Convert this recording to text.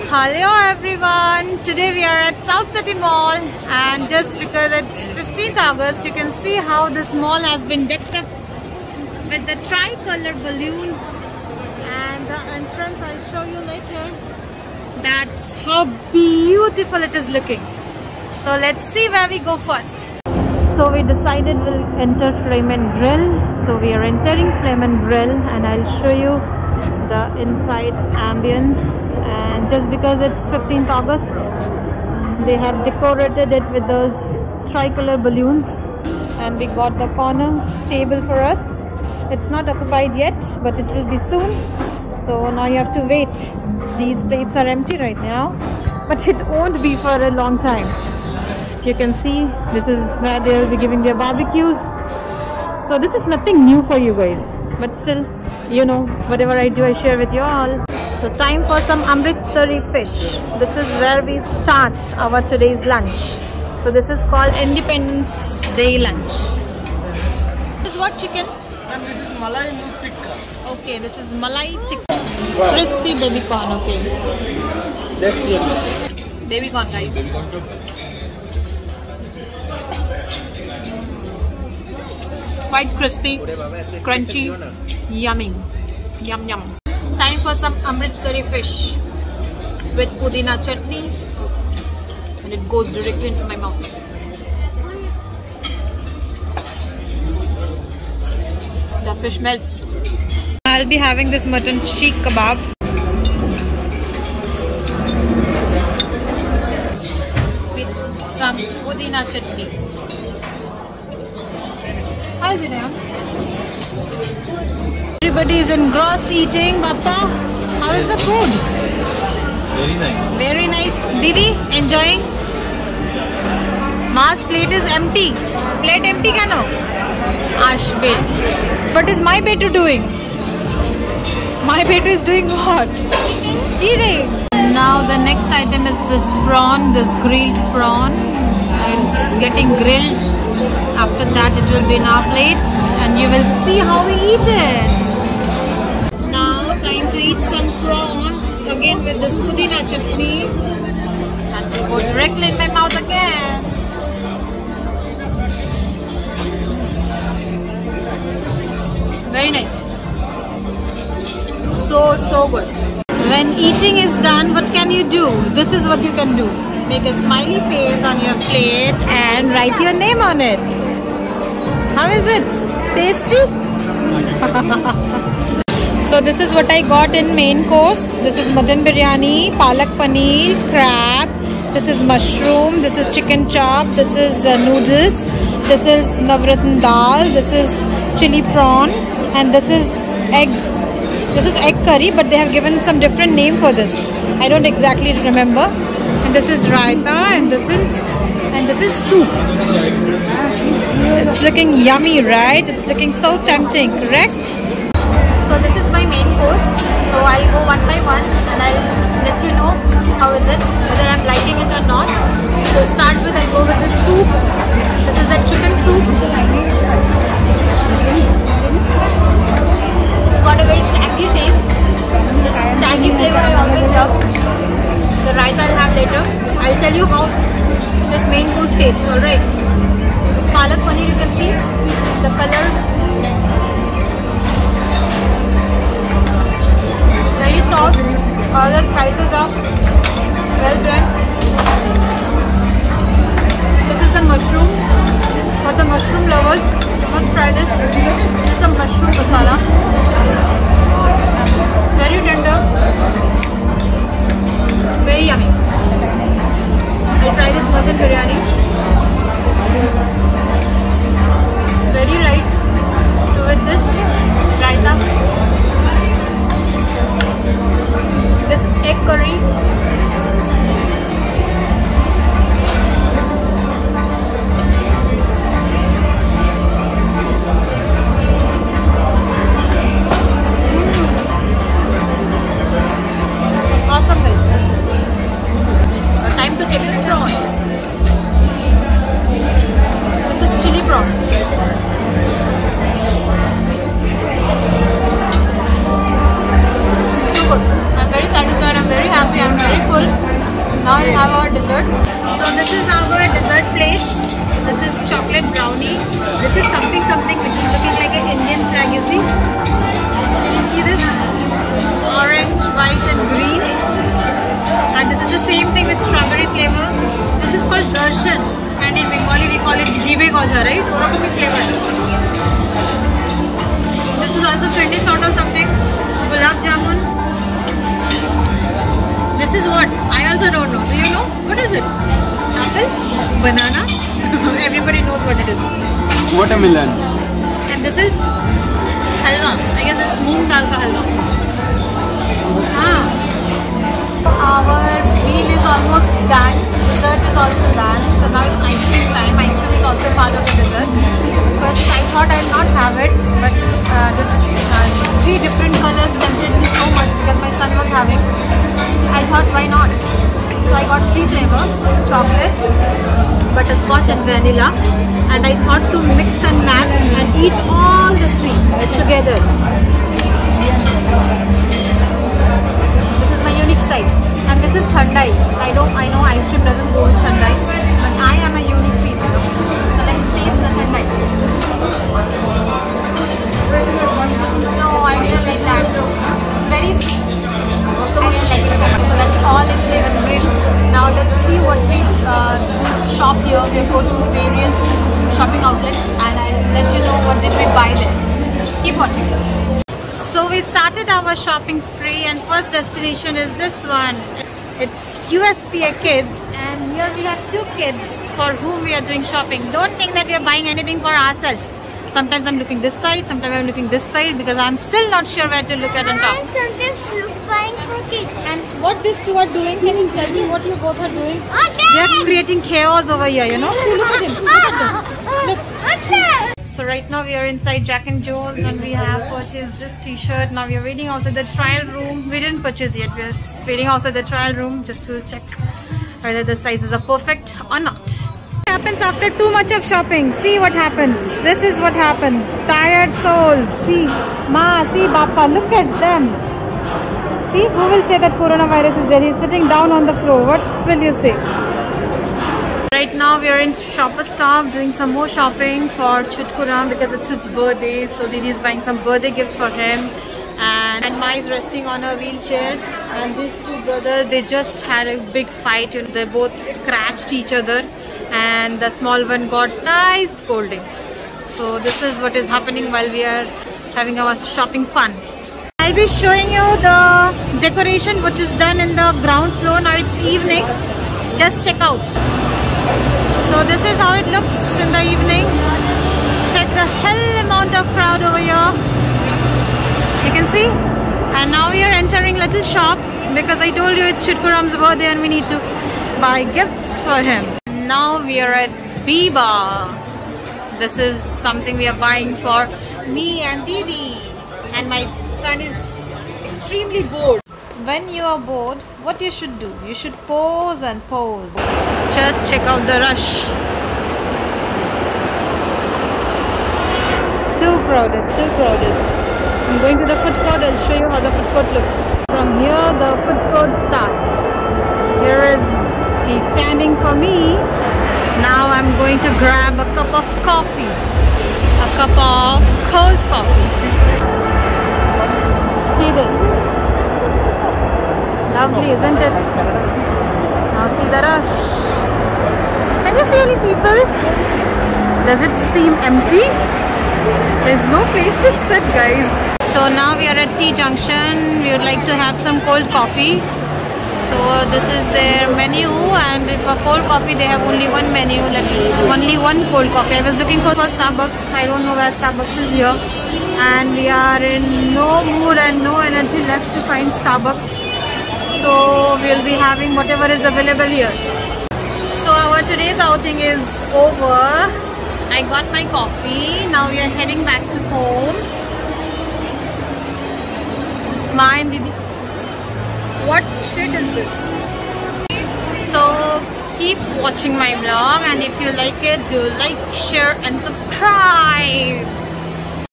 Hello everyone, today we are at South City Mall, and just because it's 15th August you can see how this mall has been decked up with the tricolor balloons, and the entrance I'll show you later. That's how beautiful it is looking. So let's see where we go first. So we decided we'll enter Flame and Grill. So we are entering Flame and Grill and I'll show you the inside ambience. And just because it's 15th August, they have decorated it with those tricolor balloons, and we got the corner table for us. It's not occupied yet, but it will be soon. So now you have to wait. These plates are empty right now, but it won't be for a long time. You can see this is where they will be giving their barbecues. So this is nothing new for you guys, but still, you know, whatever I do I share with you all. So time for some Amritsari fish. This is where we start our today's lunch. So this is called Independence Day lunch. This is what, chicken? And this is Malai tikka. Okay, this is Malai tikka. Crispy baby corn, okay. That's yummy. Baby corn, guys. Quite crispy, crunchy, yummy. Yum yum. Time for some Amritsari fish with pudina chutney, and it goes directly into my mouth. The fish melts. I'll be having this mutton sheikh kebab with some pudina chutney. How is it, Ayam? Everybody is engrossed eating. Papa, how is the food? Very nice. Very nice. Didi, enjoying? Ma's plate is empty. Plate empty, kano? Ashbel. What is my betu doing? My betu is doing what? Eating. Now the next item is this prawn, this grilled prawn. It's getting grilled. After that it will be in our plates and you will see how we eat it. Now time to eat some prawns again with this pudina chutney, and it will go directly in my mouth again. Very nice. So good. When eating is done, what can you do? This is what you can do. Make a smiley face on your plate and write your name on it. How is it? Tasty? So this is what I got in main course. This is mutton biryani, palak paneer, crab. This is mushroom. This is chicken chop. This is noodles. This is navratna dal. This is chili prawn. And this is egg. This is egg curry, but they have given some different name for this. I don't exactly remember. And this is raita, and this is soup. It's looking yummy, right? It's looking so tempting, correct? So this is my main course. So I'll go one by one and I'll let you know how is it, whether I'm liking it or not. So start with, I'll go with the soup. This is the chicken soup. It's got a very tangy taste. This tangy flavor I always love. The raita I'll have later. I'll tell you how this main course tastes, alright. This palak paneer, you can see the color. Very soft. All the spices are well done. This is the mushroom. For the mushroom lovers, you must try this. This is some mushroom masala. Very tender. Very yummy. I'll try this mutton biryani. Very light. So with this raita, this egg curry, awesome guys. Time to take this prawn. This is chili prawn. Too good. I'm very satisfied. I'm very happy. I'm Now we'll have our dessert. So this is our dessert plate. This is chocolate brownie. This is something which is looking like an Indian flag, you see. Can you see this? Orange, white and green. And this is the same thing with strawberry flavor. This is called darshan, and in Bengali we call it jibe goja, right? Orakumi flavor. This is also trendy sort of something. Gulab jamun. This is what? I also don't know. Do you know? What is it? Apple? Banana? Everybody knows what it is. Watermelon. And this is halwa. I guess this is moong dal ka halwa. Our meal is almost done. Dessert is also done. So now it's ice cream time. Ice cream is also part of the dessert. First I thought I'll not have it, but this 3 different colors tempted me so much because my son was having. I thought why not? So I got 3 flavors: chocolate, butterscotch and vanilla. And I thought to mix and match and eat all the 3 together. This is my unique style. And this is thandai. I know ice cream doesn't go with thandai, but I am a unique piece, you know. So let's taste the thandai. No, I didn't like that. It's very sweet. I didn't like it so much. So that's all in Flavor Grill. Now let's see what we shop here. We'll go to various shopping outlets and I'll let you know what did we buy there. Keep watching. So we started our shopping spree and first destination is this one. It's USPA Kids and here we have 2 kids for whom we are doing shopping. Don't think that we are buying anything for ourselves. Sometimes I'm looking this side, sometimes I'm looking this side because I'm still not sure where to look at and talk. And sometimes buying for kids. And what these 2 are doing, can you tell me what you both are doing? Okay. They are creating chaos over here, you know. See, look at him. Look at him. Look. Okay. So right now we are inside Jack and Jones and we have purchased this t-shirt. Now we are waiting outside the trial room. We didn't purchase yet. We are waiting outside the trial room just to check whether the sizes are perfect or not. What happens after too much of shopping? See what happens. This is what happens. Tired souls. See, Ma, see, Bappa, look at them. See, who will say that coronavirus is there? He's sitting down on the floor. What will you say? Right now we are in Shoppers Stop doing some more shopping for Chutkuram because it's his birthday. So Didi is buying some birthday gift for him. And Ma is resting on her wheelchair. And these 2 brothers, they just had a big fight. You know, they both scratched each other. And the small one got nice scolding. So this is what is happening while we are having our shopping fun. I'll be showing you the decoration which is done in the ground floor. Now it's evening. Just check out. So this is how it looks in the evening. Check the hell amount of crowd over here. You can see. And now we are entering little shop because I told you it's Chutkuram's birthday and we need to buy gifts for him. Now we are at Biba. This is something we are buying for me and Didi. And my son is extremely bored. When you are bored, what you should do? You should pose and pose. Just check out the rush. Too crowded, too crowded. I'm going to the food court. I'll show you how the food court looks. From here, the food court starts. Here is he standing for me. Now I'm going to grab a cup of coffee. A cup of cold coffee. See this. Lovely, isn't it? Now see the rush. Can you see any people? Does it seem empty? There's no place to sit, guys. So now we are at T Junction. We would like to have some cold coffee. So this is their menu, and for cold coffee they have only one menu, that is only one cold coffee. I was looking for Starbucks. I don't know where Starbucks is here. And we are in no mood and no energy left to find Starbucks. So we'll be having whatever is available here. So our today's outing is over. I got my coffee. Now we are heading back to home. Ma and Didi. What shit is this? So keep watching my vlog, and if you like it, do like, share and subscribe.